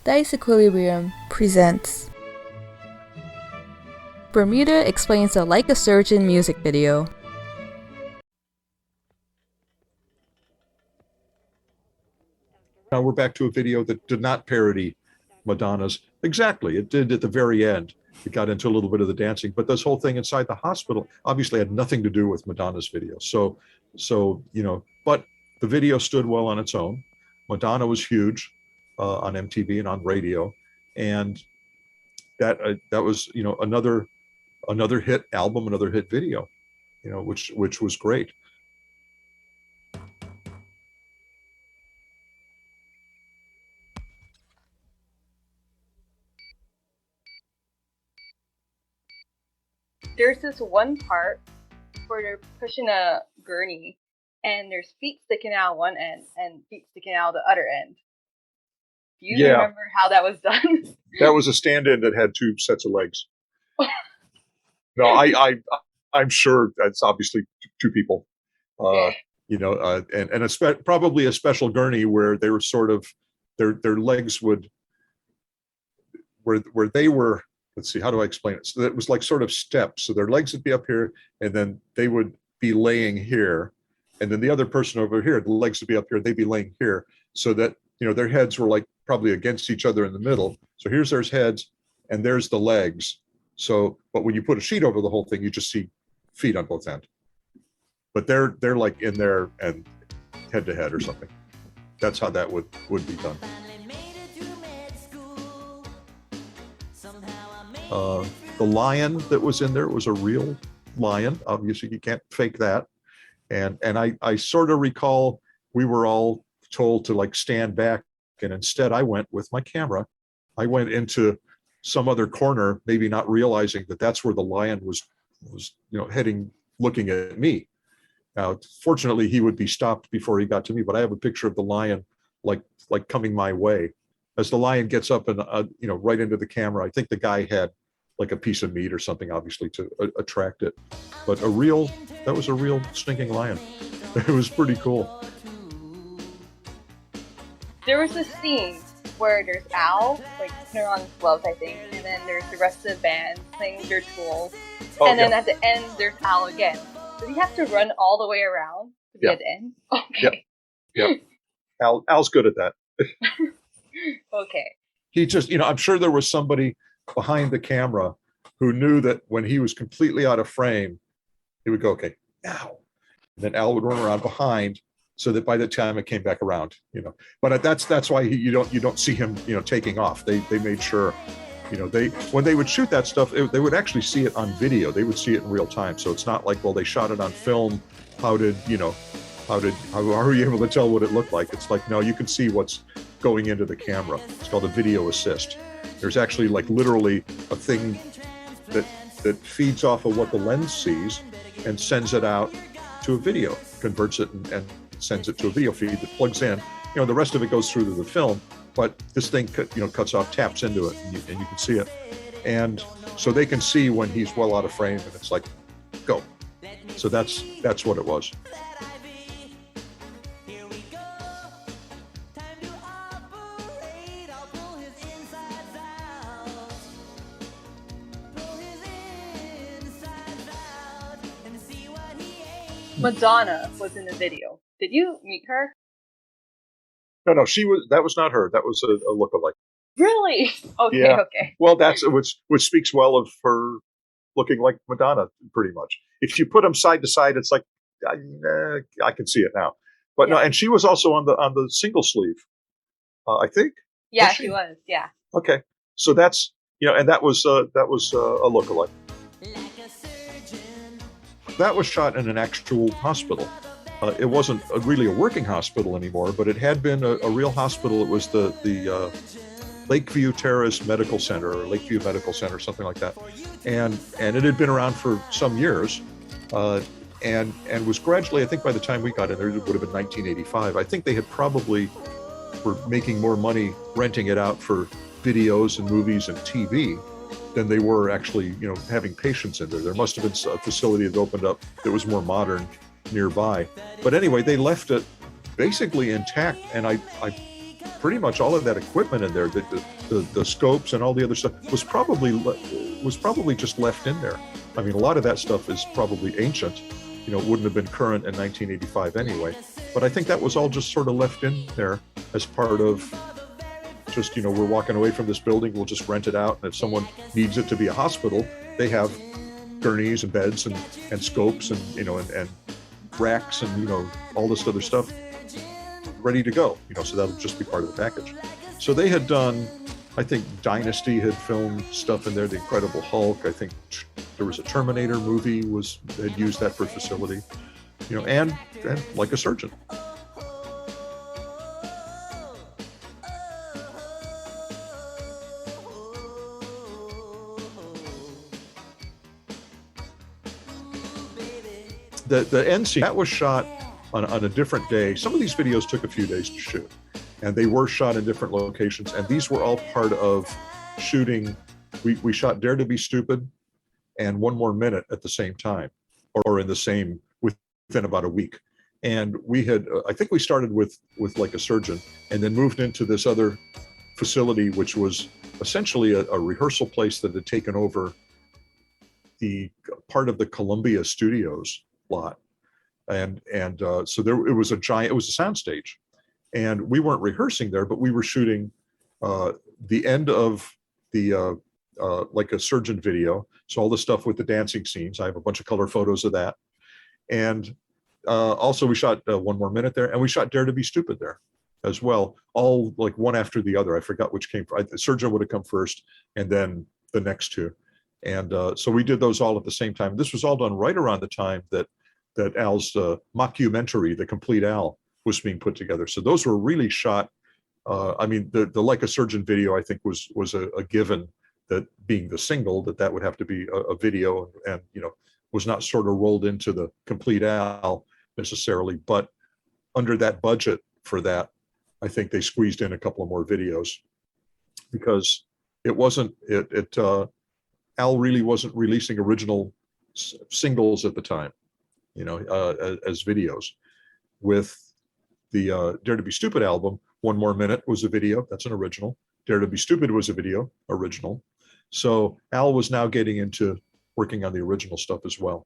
Disequilibrium presents Bermuda explains a Like a Surgeon music video. Now we're back to a video that did not parody Madonna's. Exactly, it did at the very end. It got into a little bit of the dancing, but this whole thing inside the hospital obviously had nothing to do with Madonna's video. So but the video stood well on its own. Madonna was huge on MTV and on radio, and that was another hit album, another hit video, which was great. There's this one part where they're pushing a gurney and there's feet sticking out one end and feet sticking out the other end. Do you remember how that was done? That was a stand-in that had two sets of legs. No, I'm sure that's obviously two people. Okay. Probably a special gurney where they were sort of their legs would where they were. Let's see, how do I explain it? So it was like sort of steps. So their legs would be up here, and then they would be laying here, and then the other person over here, the legs would be up here, they'd be laying here, so that their heads were like probably against each other in the middle. So here's their heads, and there's the legs. So, but when you put a sheet over the whole thing, you just see feet on both ends. But they're like in there and head to head or something. That's how that would be done. The lion that was in there was a real lion. Obviously, you can't fake that. And I sort of recall we were all told to like stand back, and instead I went with my camera. I went into some other corner, maybe not realizing that that's where the lion was heading, looking at me. Now, fortunately, he would be stopped before he got to me, but I have a picture of the lion like coming my way. As the lion gets up and right into the camera, I think the guy had like a piece of meat or something, obviously, to attract it. But that was a real stinking lion. It was pretty cool. There was a scene where there's Al, like putting on his gloves, I think, and then there's the rest of the band playing their tools, and then at the end there's Al again. Did he have to run all the way around to be at the end? Okay. Yeah. Al's good at that. Okay. He just, I'm sure there was somebody behind the camera who knew that when he was completely out of frame, he would go, okay, now. And then Al would run around behind, so that by the time it came back around, But that's why you don't see him, taking off. They made sure, when they would shoot that stuff, they would actually see it on video. They would see it in real time. So it's not like, well, they shot it on film. How are you able to tell what it looked like? It's like, no, you can see what's going into the camera. It's called a video assist. There's actually like literally a thing that feeds off of what the lens sees and sends it out to a video, converts it and sends it to a video feed that plugs in. The rest of it goes through to the film, but this thing cuts off, taps into it, and you can see it. And so they can see when he's well out of frame, and it's like, go. So that's what it was. Madonna was in the video. Did you meet her? No, that was not her. That was a lookalike. Really? Okay, yeah. Okay. Well, that's which speaks well of her looking like Madonna, pretty much. If you put them side to side, it's like I can see it now. But no, and she was also on the single sleeve, I think. Yeah, she was. Yeah. Okay, so that's and that was a lookalike. That was shot in an actual hospital. It wasn't really a working hospital anymore, but it had been a real hospital. It was the Lakeview Terrace Medical Center, or Lakeview Medical Center, something like that. And it had been around for some years, and was gradually, I think by the time we got in there, it would have been 1985. I think they had probably were making more money renting it out for videos and movies and TV than they were actually, having patients in there. There must have been a facility that opened up that was more modern nearby. But anyway, they left it basically intact, and I pretty much all of that equipment in there, the scopes and all the other stuff was probably just left in there. I mean, a lot of that stuff is probably ancient. You know, it wouldn't have been current in 1985 anyway. But I think that was all just sort of left in there as part of just, you know, we're walking away from this building, we'll just rent it out. And if someone needs it to be a hospital, they have gurneys and beds and scopes and, you know, and racks and, you know, all this other stuff ready to go, you know, so that'll just be part of the package. So they had done, I think Dynasty had filmed stuff in there, The Incredible Hulk. I think there was a Terminator movie had used that for facility, you know, and Like a Surgeon. The end scene, that was shot on a different day. Some of these videos took a few days to shoot, and they were shot in different locations, and these were all part of shooting. We shot Dare to Be Stupid and One More Minute at the same time, or in the same, within about a week. And we had, I think we started with Like a Surgeon, and then moved into this other facility, which was essentially a rehearsal place that had taken over the part of the Columbia Studios lot. And so it was a soundstage, and we weren't rehearsing there, but we were shooting the end of the Like a Surgeon video. So all the stuff with the dancing scenes, I have a bunch of color photos of that. And also we shot One More Minute there, and we shot Dare to Be Stupid there as well, all like one after the other. I forgot which came first. The Surgeon would have come first, and then the next two. And so we did those all at the same time. This was all done right around the time that Al's mockumentary, The Complete Al, was being put together. So those were really shot. I mean, the Like a Surgeon video, I think, was a given, that being the single, that would have to be a video, and you know, was not sort of rolled into The Complete Al necessarily. But under that budget for that, I think they squeezed in a couple of more videos, because it wasn't Al really wasn't releasing original singles at the time, you know, as videos. With the Dare to Be Stupid album, One More Minute was a video, that's an original. Dare to Be Stupid was a video, original. So Al was now getting into working on the original stuff as well.